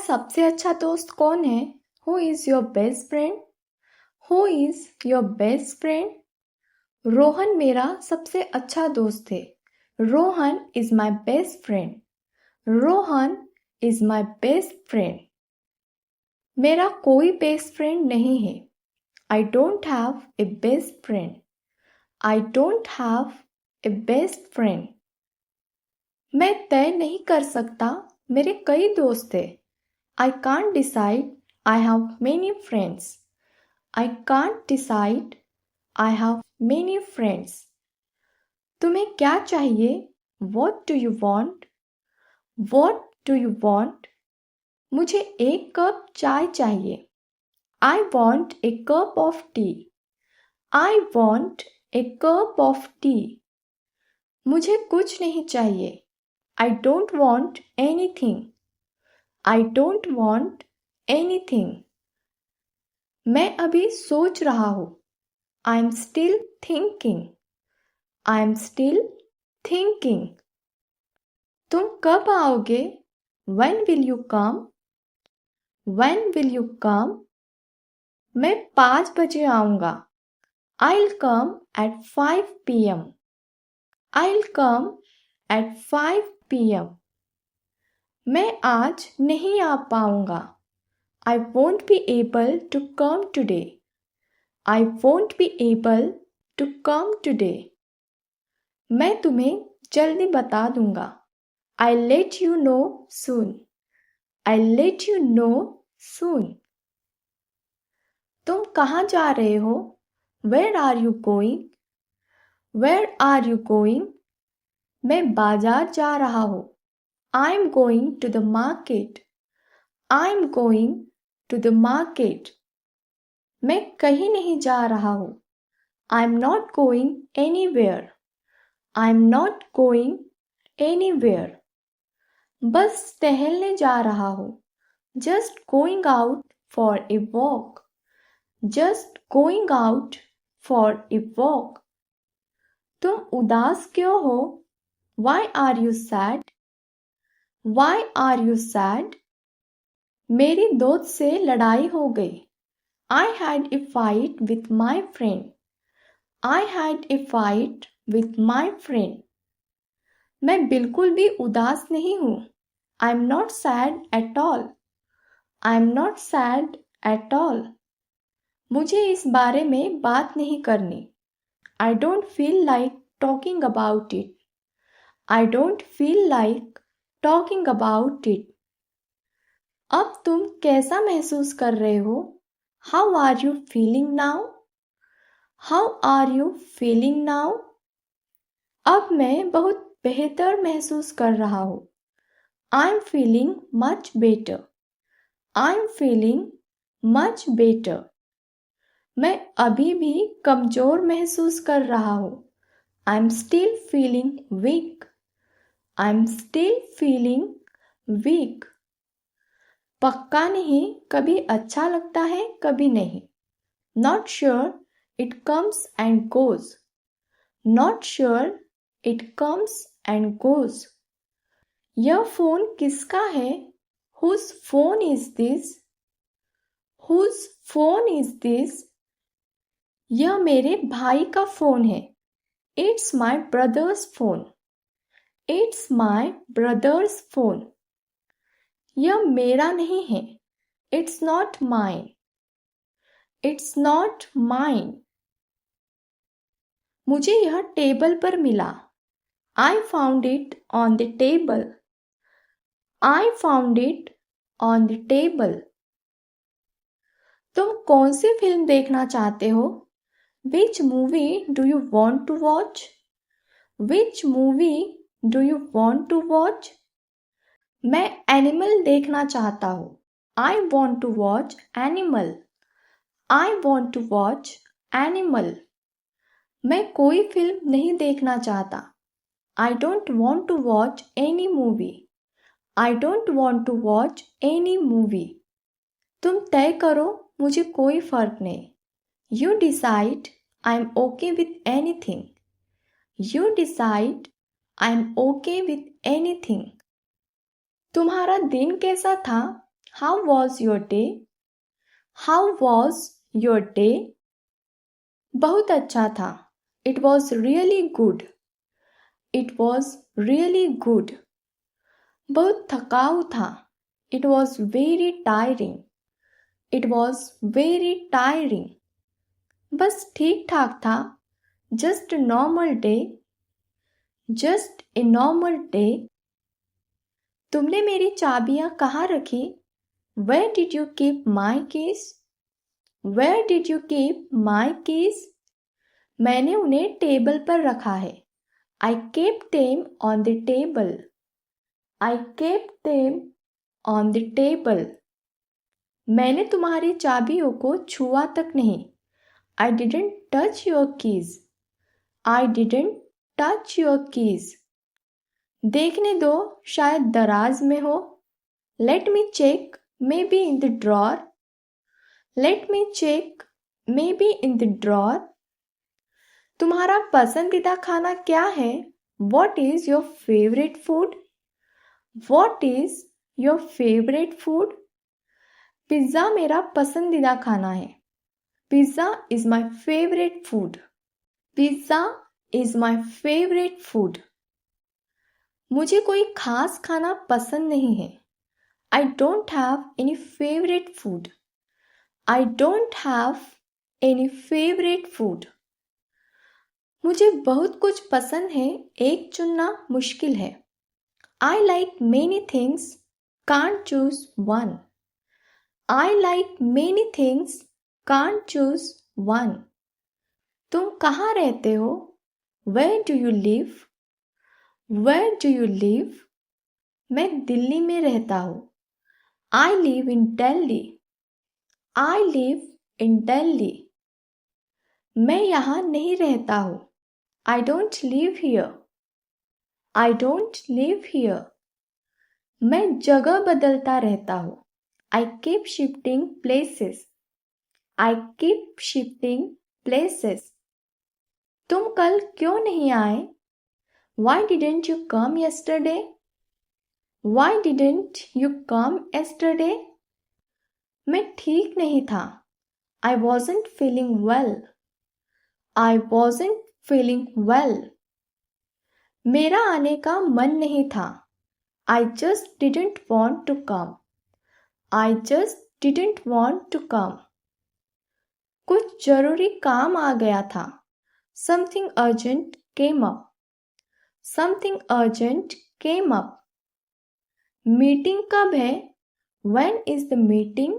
सबसे अच्छा दोस्त कौन है? Who is your best friend? Who is your best friend? Rohan मेरा सबसे अच्छा दोस्त है. Rohan is my best friend. Rohan is my best friend. मेरा कोई बेस्ट फ्रेंड नहीं है. I don't have a best friend. I don't have a best friend. मैं तय नहीं कर सकता, मेरे कई दोस्त हैं. I can't decide, I have many friends. I can't decide, I have many friends. तुम्हें क्या चाहिए? What do you want? What do you want? मुझे एक कप चाय चाहिए. I want a cup of tea. I want a cup of tea. मुझे कुछ नहीं चाहिए. I don't want anything. I don't want anything. मैं अभी सोच रहा हूँ. I am still thinking. I am still thinking. तुम कब आओगे? When will you come? When will you come? मैं 5 बजे आऊँगा. I'll come at 5 p.m. I'll come at 5 p.m. मैं आज नहीं आ पाऊँगा. I won't be able to come today. I won't be able to come today. मैं तुम्हें जल्दी बता दूँगा. I'll let you know soon. I'll let you know soon. तुम कहाँ जा रहे हो? Where are you going? Where are you going? मैं बाजार जा रहा हूँ. I'm going to the market. I'm going to the market. मैं कहीं नहीं जा रहा हूँ. I'm not going anywhere. I'm not going anywhere. बस टहलने जा रहा हूँ. Just going out for a walk. Just going out for a walk. तुम उदास क्यों हो? Why are you sad? Why are you sad? मेरी दोस्त से लड़ाई हो गई. I had a fight with my friend. I had a fight with my friend. मैं बिल्कुल भी उदास नहीं हूँ. I'm not sad at all. I'm not sad at all. मुझे इस बारे में बात नहीं करनी. I don't feel like talking about it. I don't feel like talking about it. अब तुम कैसा महसूस कर रहे हो? How are you feeling now? How are you feeling now? अब मैं बहुत बेहतर महसूस कर रहा हूँ. I'm feeling much better. I'm feeling much better. मैं अभी भी कमजोर महसूस कर रहा हूँ. I'm still feeling weak. I'm still feeling weak. पक्का नहीं, कभी अच्छा लगता है, कभी नहीं. Not sure, it comes and goes. Not sure, it comes and goes. यह फोन किसका है? Whose phone is this? Whose phone is this? यह मेरे भाई का फोन है. It's my brother's phone. It's my brother's phone. यह मेरा नहीं है. It's not mine. It's not mine. मुझे यह टेबल पर मिला. I found it on the table. I found it on the table. तुम कौन सी फिल्म देखना चाहते हो? Which movie do you want to watch? Which movie do you want to watch? मैं एनिमल देखना चाहता हूँ. I want to watch animal. I want to watch animal. मैं कोई फिल्म नहीं देखना चाहता. I don't want to watch any movie. I don't want to watch any movie. तुम तय करो, मुझे कोई फर्क नहीं. You decide, I'm okay with anything. You decide, I'm okay with anything. तुम्हारा दिन कैसा था? How was your day? How was your day? बहुत अच्छा था. It was really good. It was really good. बहुत थकाऊ था. It was very tiring. It was very tiring. बस ठीक ठाक था. Just a normal day. Just a normal day. तुमने मेरी चाबियां कहाँ रखी? Where did you keep my keys? Where did you keep my keys? मैंने उन्हें टेबल पर रखा है. I kept them on the table. I kept them on the table. मैंने तुम्हारी चाबियों को छुआ तक नहीं. I didn't touch your keys. I didn't touch your keys. देखने दो, शायद दराज में हो. Let me check, maybe in the drawer. Let me check, maybe in the drawer. तुम्हारा पसंदीदा खाना क्या है? What is your favorite food? What is your favorite food? Pizza मेरा पसंदीदा खाना है. Pizza is my favorite food. Pizza is my favorite food. मुझे कोई खास खाना पसंद नहीं है. I don't have any favorite food. I don't have any favorite food. मुझे बहुत कुछ पसंद है, एक चुनना मुश्किल है. I like many things, can't choose one. I like many things, can't choose one. तुम कहाँ रहते हो? Where do you live? Where do you live? मैं दिल्ली में रहता हूँ. I live in Delhi. I live in Delhi. मैं यहाँ नहीं रहता हूँ. I don't live here. I don't live here. मैं जगह बदलता रहता हूँ. I keep shifting places. I keep shifting places. तुम कल क्यों नहीं आए? Why didn't you come yesterday? Why didn't you come yesterday? मैं ठीक नहीं था. I wasn't feeling well. I wasn't feeling well. मेरा आने का मन नहीं था. I just didn't want to come. I just didn't want to come. कुछ जरूरी काम आ गया था. Something urgent came up. Something urgent came up. Meeting कब है? When is the meeting?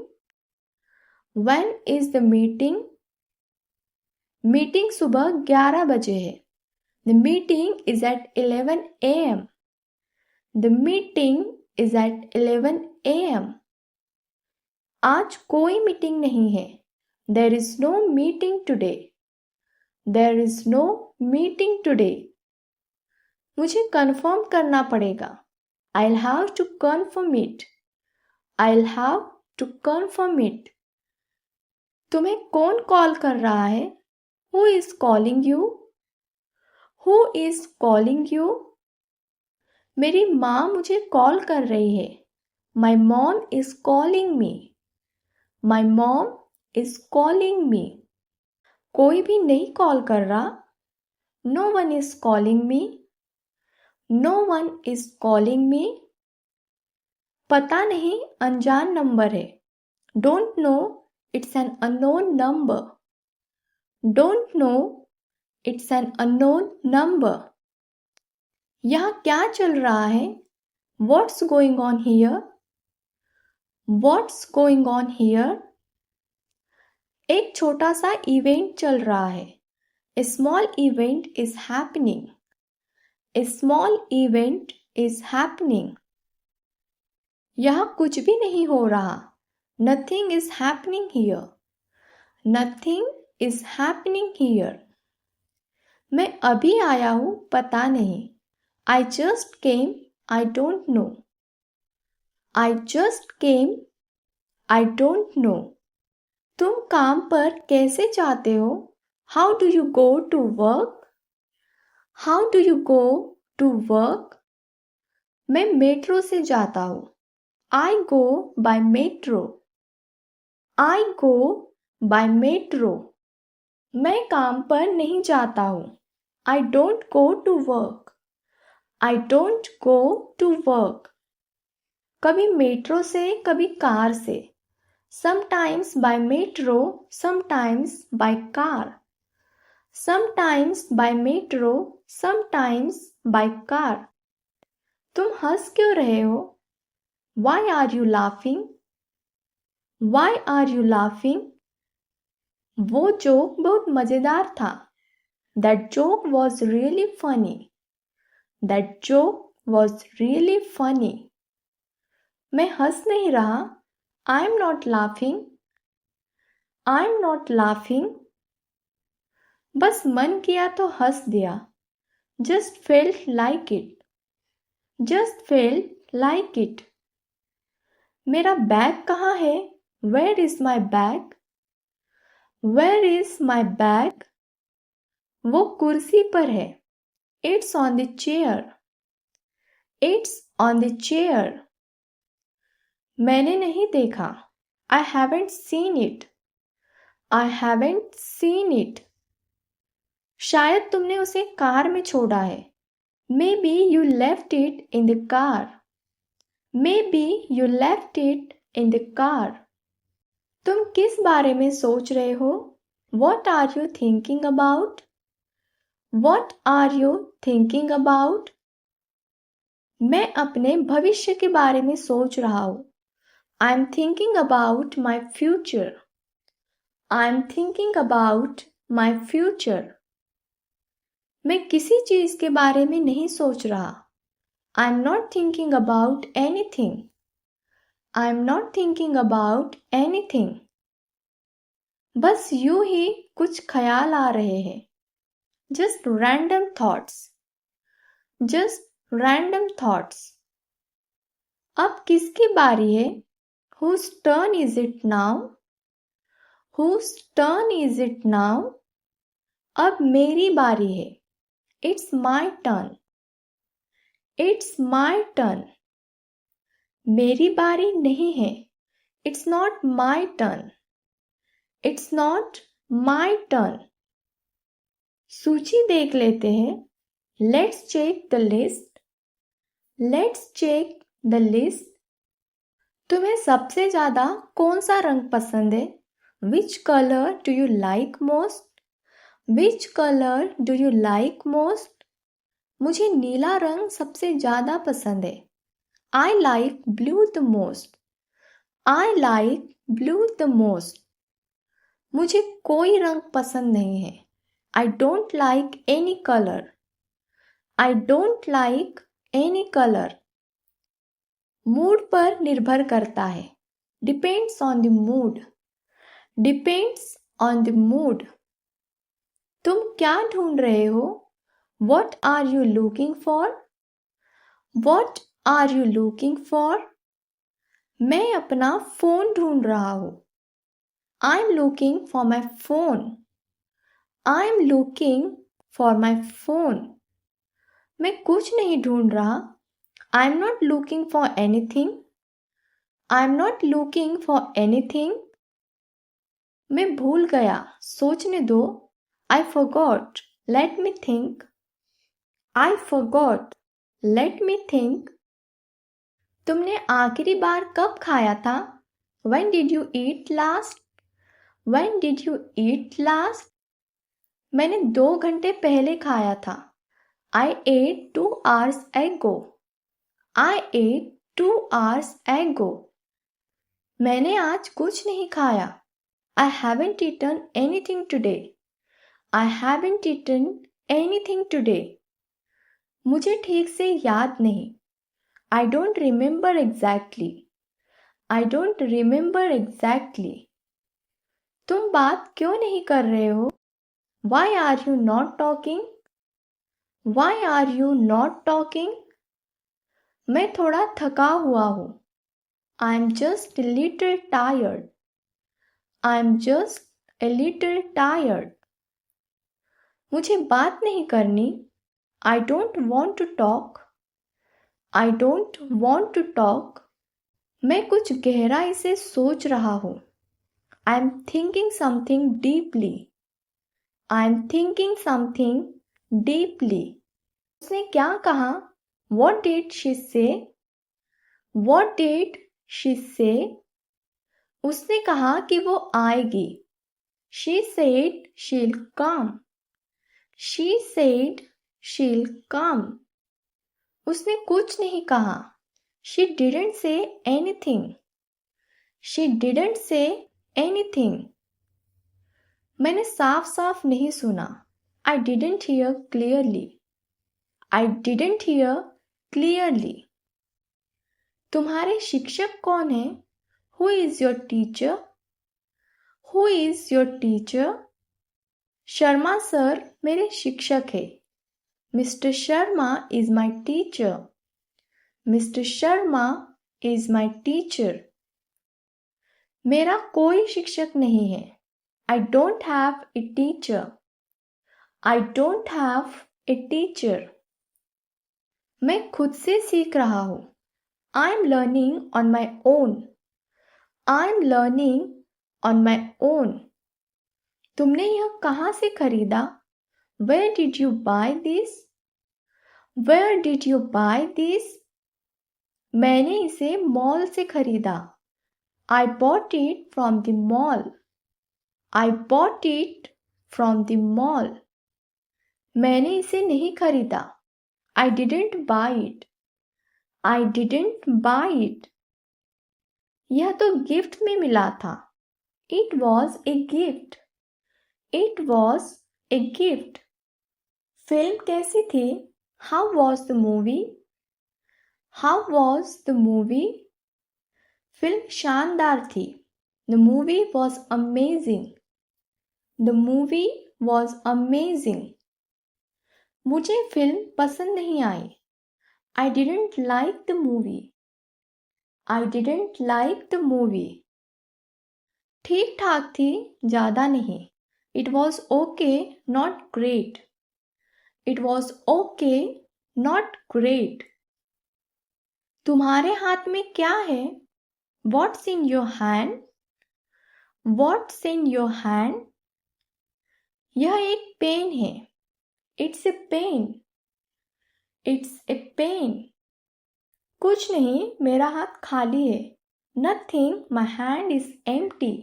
When is the meeting? Meeting सुबह 11 बजे है. The meeting is at 11 a.m. The meeting is at 11 a.m. आज कोई मीटिंग नहीं है. There is no meeting today. There is no meeting today. मुझे कंफर्म करना पड़ेगा. I'll have to confirm it. I'll have to confirm it. तुम्हें कौन call कर रहा है? Who is calling you? Who is calling you? मेरी माँ मुझे कॉल कर रही है. My mom is calling me. My mom is calling me. कोई भी नहीं कॉल कर रहा. No one is calling me. No one is calling me. पता नहीं, अनजान नंबर है. Don't know, it's an unknown number. Don't know, it's an unknown number. यहाँ क्या चल रहा है? What's going on here? What's going on here? एक छोटा सा इवेंट चल रहा है. A small event is happening. A small event is happening. यहाँ कुछ भी नहीं हो रहा. Nothing is happening here. Nothing is happening here. मैं अभी आया हूँ, पता नहीं. I just came, I don't know. I just came, I don't know. तुम काम पर कैसे जाते हो? How do you go to work? How do you go to work? मैं मेट्रो से जाता हूँ. I go by metro. I go by metro. मैं काम पर नहीं जाता हूँ. I don't go to work. I don't go to work. कभी मेट्रो से कभी कार से. Sometimes by metro, sometimes by car. Sometimes by metro, sometimes by car. तुम हंस क्यों रहे हो? Why are you laughing? Why are you laughing? वो जोक बहुत मजेदार था. That joke was really funny. That joke was really funny. मैं हंस नहीं रहा. I'm not laughing. I'm not laughing. बस मन किया तो हंस दिया. Just felt like it. Just felt like it. मेरा बैग कहाँ है? Where is my bag? Where is my bag? वो कुर्सी पर है. It's on the chair. It's on the chair. मैंने नहीं देखा. I haven't seen it. I haven't seen it. शायद तुमने उसे कार में छोड़ा है. Maybe you left it in the car. Maybe you left it in the car. तुम किस बारे में सोच रहे हो? What are you thinking about? What are you thinking about? मैं अपने भविष्य के बारे में सोच रहा हूँ. I'm thinking about my future. I'm thinking about my future. मैं किसी चीज के बारे में नहीं सोच रहा. I'm not thinking about anything. I'm not thinking about anything. बस यूं ही कुछ ख्याल आ रहे हैं. Just random thoughts. Just random thoughts. अब किसकी बारी है? Whose turn is it now? Whose turn is it now? अब मेरी बारी है. It's my turn. It's my turn. मेरी बारी नहीं है. It's not my turn. It's not my turn. सूची देख लेते हैं. Let's check the list. Let's check the list. तुम्हें सबसे ज्यादा कौन सा रंग पसंद है? Which color do you like most? Which color do you like most? मुझे नीला रंग सबसे ज्यादा पसंद है. I like blue the most. I like blue the most. मुझे कोई रंग पसंद नहीं है. I don't like any color. I don't like any color. Mood पर निर्भर करता है. Depends on the mood. Depends on the mood. तुम क्या ढूंढ रहे हो? What are you looking for? What are you looking for? मैं अपना फोन ढूंढ रहा हूँ. I'm looking for my phone. I'm looking for my phone. मैं कुछ नहीं ढूंढ रहा. I'm not looking for anything. I'm not looking for anything. मैं भूल गया. सोचने दो. I forgot. Let me think. I forgot. Let me think. तुमने आखिरी बार कब खाया था? When did you eat last? When did you eat last? मैंने 2 घंटे पहले खाया था. I ate 2 hours ago. I ate 2 hours ago. मैंने आज कुछ नहीं खाया. I haven't eaten anything today. I haven't eaten anything today. मुझे ठीक से याद नहीं. I don't remember exactly. I don't remember exactly. तुम बात क्यों नहीं कर रहे हो? Why are you not talking? Why are you not talking? मैं थोड़ा थका हुआ हूँ. I'm just a little tired. I'm just a little tired. मुझे बात नहीं करनी. I don't want to talk. I don't want to talk. मैं कुछ गहराई से सोच रहा हूँ. I am thinking something deeply. I am thinking something deeply. उसने क्या कहा? What did she say? What did she say? उसने कहा कि वो आएगी. She said she'll come. She said she'll come. उसने कुछ नहीं कहा. She didn't say anything. She didn't say anything. मैंने साफ साफ नहीं सुना. I didn't hear clearly. I didn't hear clearly. तुम्हारे शिक्षक कौन है? Who is your teacher? Who is your teacher? Sharma sir मेरे शिक्षक है. Mr. Sharma is my teacher. Mr. Sharma is my teacher. मेरा कोई शिक्षक नहीं है. I don't have a teacher. I don't have a teacher. मैं खुद से सीख रहा हूँ. I am learning on my own. I am learning on my own. तुमने यह कहाँ से खरीदा? Where did you buy this? Where did you buy this? मैंने इसे मॉल से खरीदा. I bought it from the mall. I bought it from the mall. मैंने इसे नहीं खरीदा. I didn't buy it. I didn't buy it. यह तो गिफ्ट में मिला था. It was a gift. It was a gift. Film कैसी थी? How was the movie? How was the movie? Film शानदार थी. The movie was amazing. The movie was amazing. मुझे फिल्म पसंद नहीं आई. I didn't like the movie. I didn't like the movie. ठीक ठाक थी, ज़्यादा नहीं. It was okay, not great. It was okay, not great. तुम्हारे हाथ में क्या है? What's in your hand? What's in your hand? यह एक पेन है. It's a pen. It's a pen. कुछ नहीं, मेरा हाथ खाली है. Nothing, my hand is empty.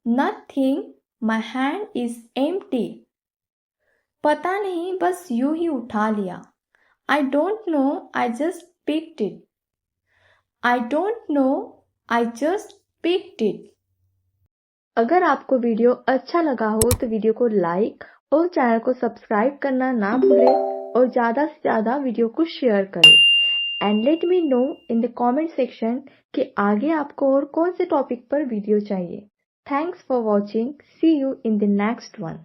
Nothing, my hand is empty. पता नहीं, बस यूं ही उठा लिया. I don't know, I just picked it. I don't know, I just picked it. अगर आपको वीडियो अच्छा लगा हो तो वीडियो को लाइक और चैनल को सब्सक्राइब करना ना भूलें और ज़्यादा से ज़्यादा वीडियो को शेयर करें. And let me know in the comment section कि आगे आपको और कौन से टॉपिक पर वीडियो चाहिए. Thanks for watching. See you in the next one.